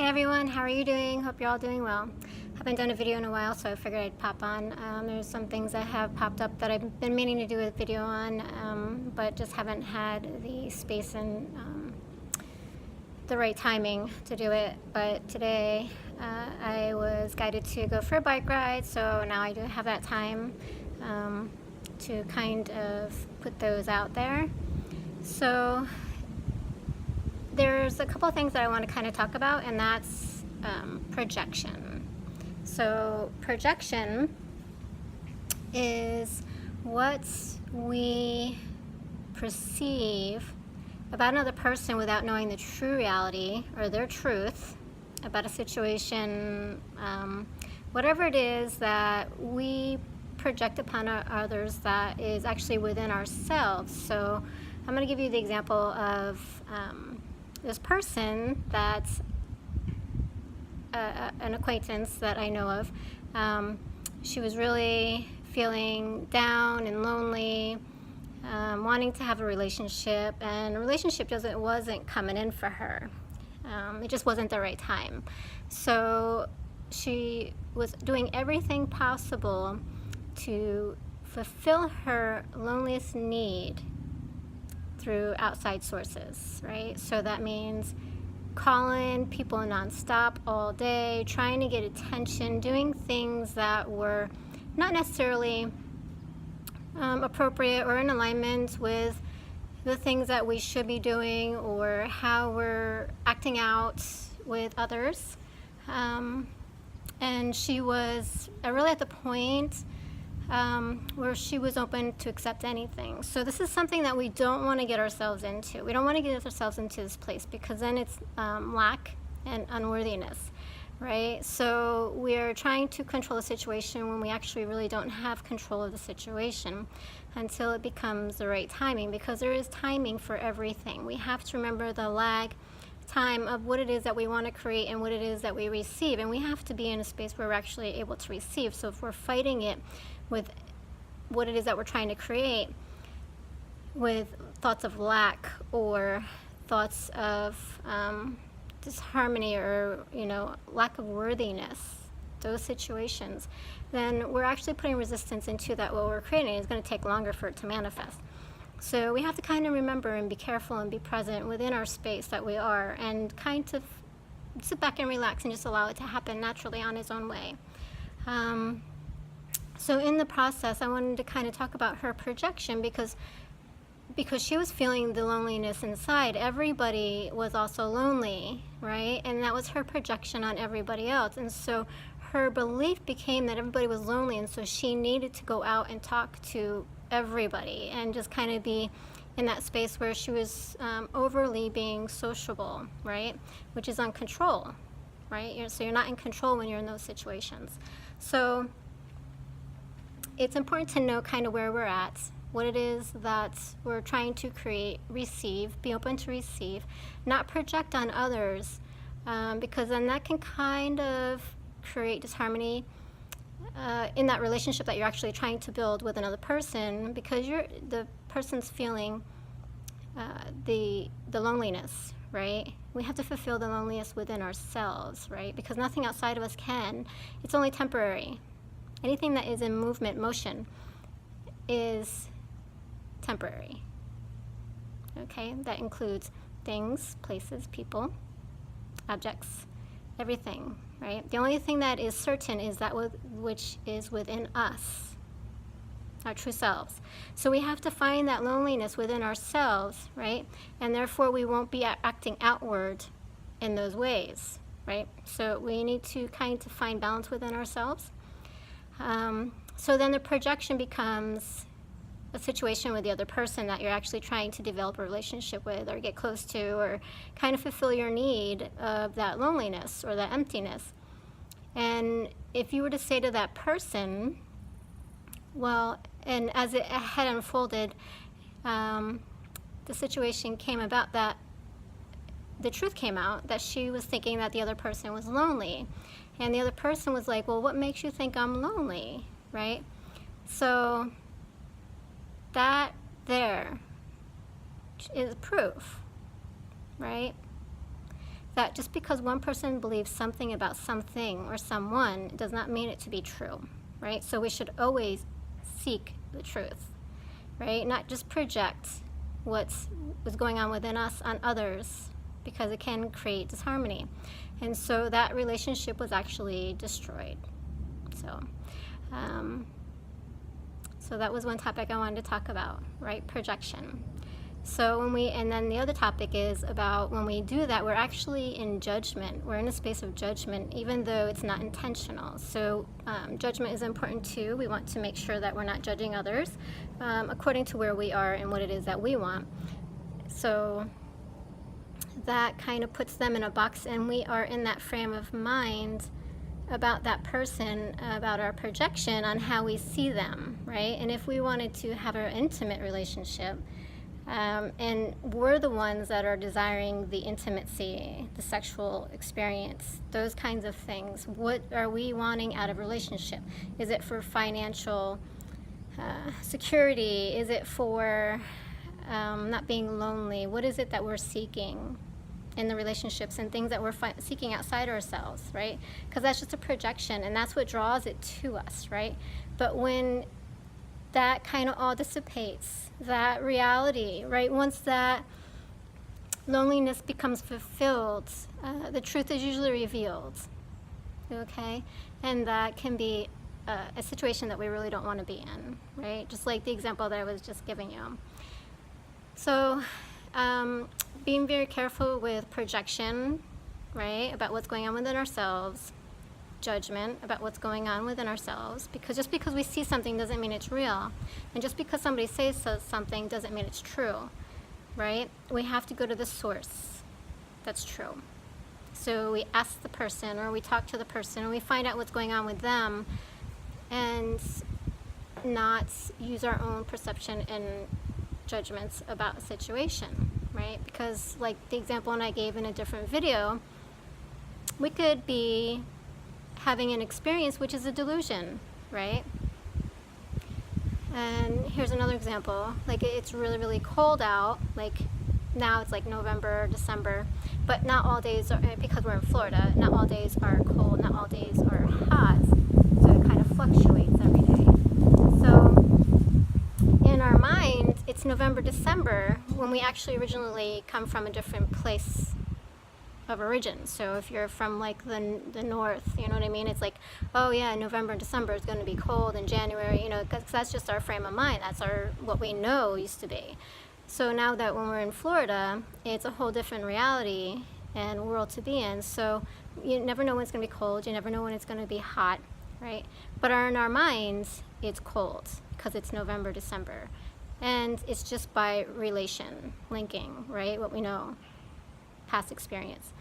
Hey everyone, how are you doing? Hope you're all doing well. Haven't done a video in a while, so I figured I'd pop on. There's some things that have popped up that I've been meaning to do a video on, but just haven't had the space and the right timing to do it. But today I was guided to go for a bike ride, so now I do have that time to kind of put those out there. So there's a couple of things that I want to kind of talk about, and that's projection. So projection is what we perceive about another person without knowing the true reality or their truth about a situation, whatever it is that we project upon others that is actually within ourselves. So I'm going to give you the example of this person that's an acquaintance that I know of. She was really feeling down and lonely, wanting to have a relationship, and a relationship wasn't coming in for her. It just wasn't the right time. So she was doing everything possible to fulfill her loneliest need through outside sources, right? So that means calling people nonstop all day, trying to get attention, doing things that were not necessarily appropriate or in alignment with the things that we should be doing or how we're acting out with others. And she was really at the point where she was open to accept anything. So this is something that we don't want to get ourselves into. We don't want to get ourselves into this place, because then it's lack and unworthiness, right? So we're trying to control the situation when we actually really don't have control of the situation until it becomes the right timing, because there is timing for everything. We have to remember the lag time of what it is that we want to create and what it is that we receive, and we have to be in a space where we're actually able to receive. So if we're fighting it with what it is that we're trying to create with thoughts of lack or thoughts of disharmony or lack of worthiness, those situations, then we're actually putting resistance into that what we're creating. It's going to take longer for it to manifest. So we have to kind of remember and be careful and be present within our space that we are, and kind of sit back and relax and just allow it to happen naturally on its own way. So in the process, I wanted to kind of talk about her projection, because she was feeling the loneliness inside. Everybody was also lonely, right? And that was her projection on everybody else. And so her belief became that everybody was lonely, and so she needed to go out and talk to everybody and just kind of be in that space where she was overly being sociable, right? Which is on control, right? So you're not in control when you're in those situations. So it's important to know kind of where we're at, what it is that we're trying to create, receive, be open to receive, not project on others, because then that can kind of create disharmony in that relationship that you're actually trying to build with another person, because the person's feeling the loneliness, right? We have to fulfill the loneliness within ourselves, right? Because nothing outside of us can. It's only temporary. Anything that is in movement, motion, is temporary. Okay? That includes things, places, people, objects, everything, right? The only thing that is certain is that which is within us, our true selves. So we have to find that loneliness within ourselves, right? And therefore we won't be acting outward in those ways, right? So we need to kind of find balance within ourselves. So then the projection becomes a situation with the other person that you're actually trying to develop a relationship with or get close to, or kind of fulfill your need of that loneliness or that emptiness. And if you were to say to that person, well, and as it had unfolded, the situation came about that the truth came out that she was thinking that the other person was lonely. And the other person was like, well, what makes you think I'm lonely, right? So that there is proof, right? that just because one person believes something about something or someone does not mean it to be true, right? So we should always seek the truth, right? Not just project what's going on within us on others, because it can create disharmony. And so that relationship was actually destroyed. So that was one topic I wanted to talk about, right? Projection. So and then the other topic is about when we do that, we're actually in judgment. We're in a space of judgment, even though it's not intentional. So judgment is important too. We want to make sure that we're not judging others according to where we are and what it is that we want. So that kind of puts them in a box, and we are in that frame of mind about that person, about our projection on how we see them, right? And if we wanted to have an intimate relationship, and we're the ones that are desiring the intimacy, the sexual experience, those kinds of things, what are we wanting out of a relationship? Is it for financial security? Is it for not being lonely? What is it that we're seeking in the relationships and things that we're seeking outside ourselves, right? Because that's just a projection, and that's what draws it to us, right? But when that kind of all dissipates, that reality, right? Once that loneliness becomes fulfilled, the truth is usually revealed, okay? And that can be a situation that we really don't want to be in, right? Just like the example that I was just giving you. So being very careful with projection, right, about what's going on within ourselves, judgment about what's going on within ourselves, because just because we see something doesn't mean it's real, and just because somebody says something doesn't mean it's true, right? We have to go to the source that's true. So we ask the person, or we talk to the person, and we find out what's going on with them, and not use our own perception and judgments about a situation, right? Because like the example I gave in a different video, we could be having an experience which is a delusion, right? And here's another example. Like it's really, really cold out. Like now it's like November, December, but not all days are, because we're in Florida, not all days are cold, not all days are hot. So it kind of fluctuates every day. So in our mind, it's November, December, when we actually originally come from a different place of origin. So if you're from like the north, you know what I mean? It's like, oh yeah, November and December is going to be cold, in January, you know, because that's just our frame of mind. That's what we know used to be. So now that when we're in Florida, it's a whole different reality and world to be in. So you never know when it's going to be cold. You never know when it's going to be hot, right? But in our minds, it's cold because it's November, December. And it's just by relation, linking, right? What we know, past experience.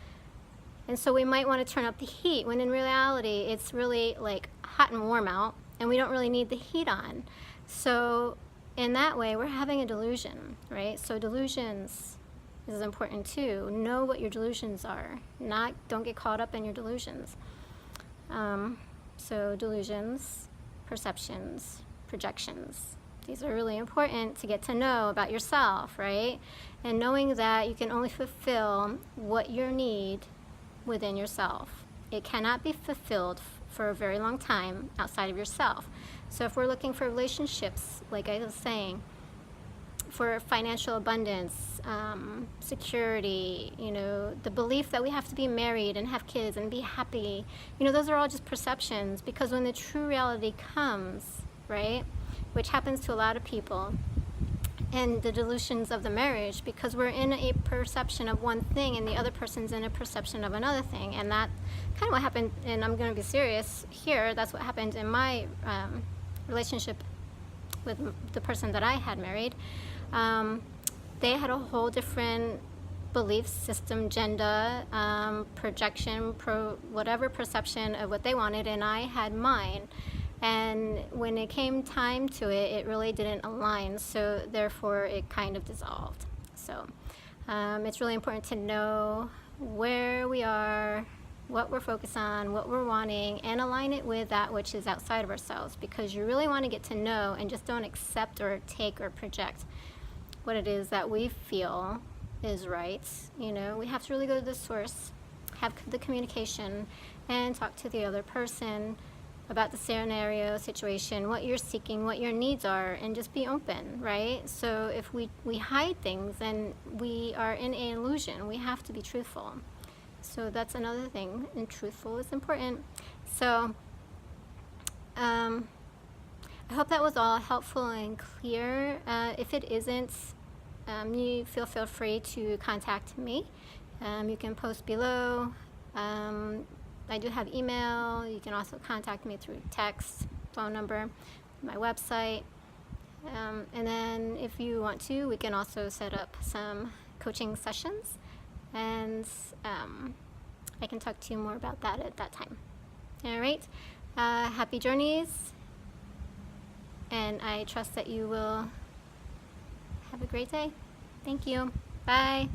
And so we might want to turn up the heat, when in reality, it's really like hot and warm out, and we don't really need the heat on. So in that way, we're having a delusion, right? So delusions is important too. Know what your delusions are. Don't get caught up in your delusions. So delusions, perceptions, projections. These are really important to get to know about yourself, right? And knowing that you can only fulfill what you need within yourself. It cannot be fulfilled for a very long time outside of yourself. So if we're looking for relationships, like I was saying, for financial abundance, security, you know, the belief that we have to be married and have kids and be happy, you know, those are all just perceptions, because when the true reality comes, right, which happens to a lot of people, and the delusions of the marriage, because we're in a perception of one thing and the other person's in a perception of another thing. And that kind of what happened, and I'm going to be serious here, that's what happened in my relationship with the person that I had married. They had a whole different belief system, agenda, projection, whatever perception of what they wanted, and I had mine. And when it came time to it, it really didn't align, so therefore it kind of dissolved. So it's really important to know where we are, what we're focused on, what we're wanting, and align it with that which is outside of ourselves, because you really want to get to know, and just don't accept or take or project what it is that we feel is right. You know, we have to really go to the source have the communication and talk to the other person about the scenario, situation, what you're seeking, what your needs are, and just be open, right? So if we hide things, then we are in an illusion. We have to be truthful. So that's another thing, and truthful is important. So I hope that was all helpful and clear. If it isn't, you feel free to contact me. You can post below. I do have email. You can also contact me through text, phone number, my website. And then if you want to, we can also set up some coaching sessions, and I can talk to you more about that at that time. All right. Happy journeys, and I trust that you will have a great day. Thank you. Bye.